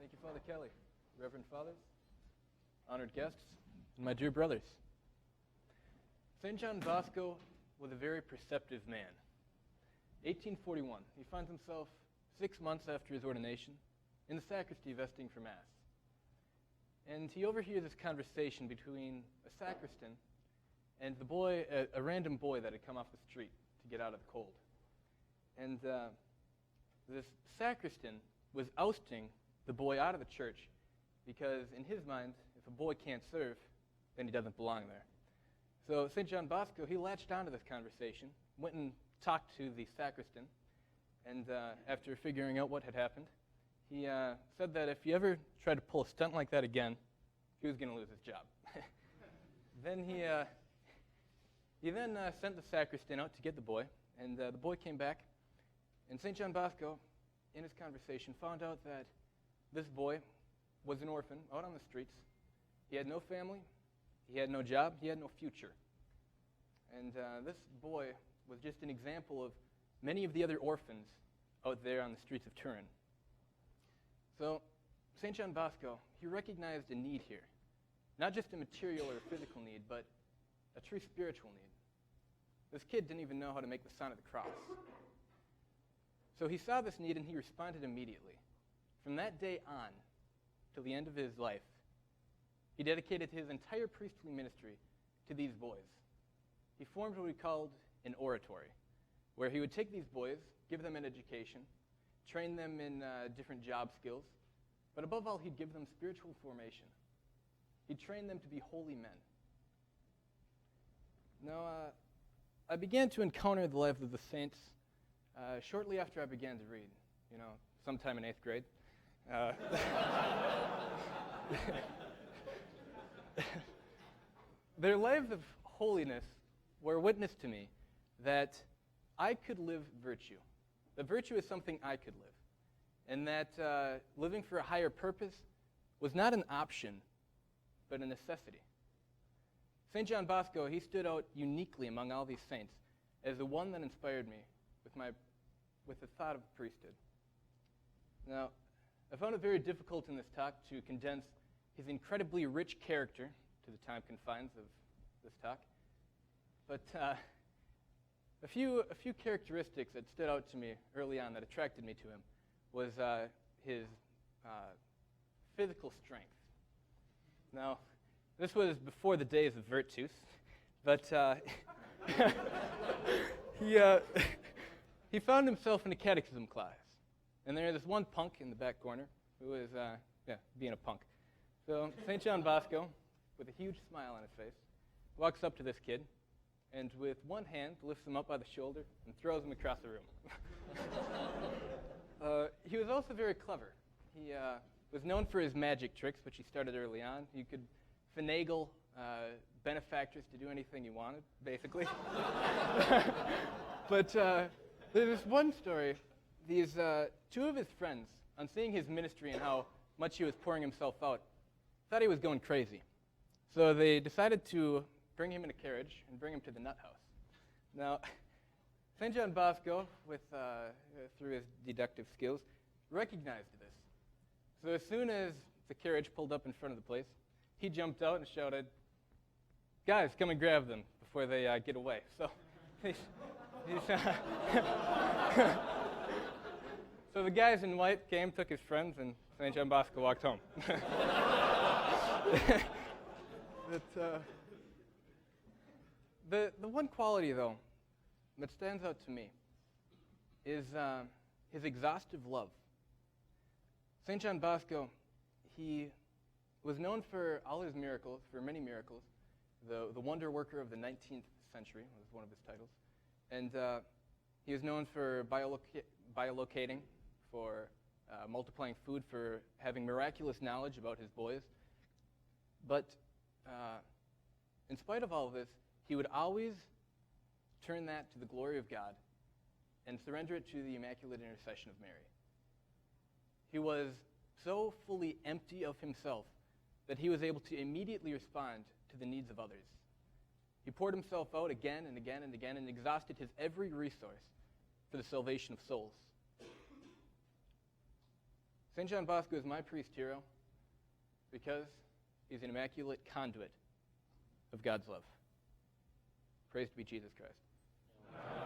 Thank you, Father Kelly, Reverend Fathers, honored guests, and my dear brothers. St. John Bosco was a very perceptive man. 1841, he finds himself 6 months after his ordination in the sacristy vesting for Mass. And he overhears this conversation between a sacristan and the boy, a random boy that had come off the street to get out of the cold. And this sacristan was ousting the boy out of the church because in his mind, if a boy can't serve, then he doesn't belong there. So St. John Bosco, he latched onto this conversation, went and talked to the sacristan, and after figuring out what had happened, he said that if he ever tried to pull a stunt like that again, he was going to lose his job. Then he then sent the sacristan out to get the boy, and the boy came back, and St. John Bosco, in his conversation, found out that this boy was an orphan out on the streets. He had no family, he had no job, he had no future. And this boy was just an example of many of the other orphans out there on the streets of Turin. So St. John Bosco, he recognized a need here. Not just a material or a physical need, but a true spiritual need. This kid didn't even know how to make the sign of the cross. So he saw this need and he responded immediately. From that day on, till the end of his life, he dedicated his entire priestly ministry to these boys. He formed what we called an oratory, where he would take these boys, give them an education, train them in different job skills, but above all, he'd give them spiritual formation. He'd train them to be holy men. Now, I began to encounter the life of the saints shortly after I began to read, sometime in 8th grade. Their lives of holiness were a witness to me that I could live virtue. That virtue is something I could live. And that living for a higher purpose was not an option, but a necessity. St. John Bosco, he stood out uniquely among all these saints as the one that inspired me with the thought of priesthood. Now, I found it very difficult in this talk to condense his incredibly rich character to the time confines of this talk. But a few characteristics that stood out to me early on that attracted me to him was his physical strength. Now, this was before the days of virtus, but he found himself in a catechism class. And there was this one punk in the back corner who was being a punk. So St. John Bosco, with a huge smile on his face, walks up to this kid, and with one hand lifts him up by the shoulder and throws him across the room. He was also very clever. He was known for his magic tricks, which he started early on. You could finagle benefactors to do anything you wanted, basically. But there's this one story. These two of his friends, on seeing his ministry and how much he was pouring himself out, thought he was going crazy. So they decided to bring him in a carriage and bring him to the nut house. Now, St. John Bosco, through his deductive skills, recognized this. So as soon as the carriage pulled up in front of the place, he jumped out and shouted, "Guys, come and grab them before they get away." So, so the guys in white came, took his friends, and St. John Bosco walked home. The one quality, though, that stands out to me is his exhaustive love. St. John Bosco, he was known for all his miracles, for many miracles. The wonder worker of the 19th century was one of his titles. And he was known for biolocating, for multiplying food, for having miraculous knowledge about his boys. But in spite of all of this, he would always turn that to the glory of God and surrender it to the immaculate intercession of Mary. He was so fully empty of himself that he was able to immediately respond to the needs of others. He poured himself out again and again and again and exhausted his every resource for the salvation of souls. St. John Bosco is my priest hero because he's an immaculate conduit of God's love. Praise be Jesus Christ.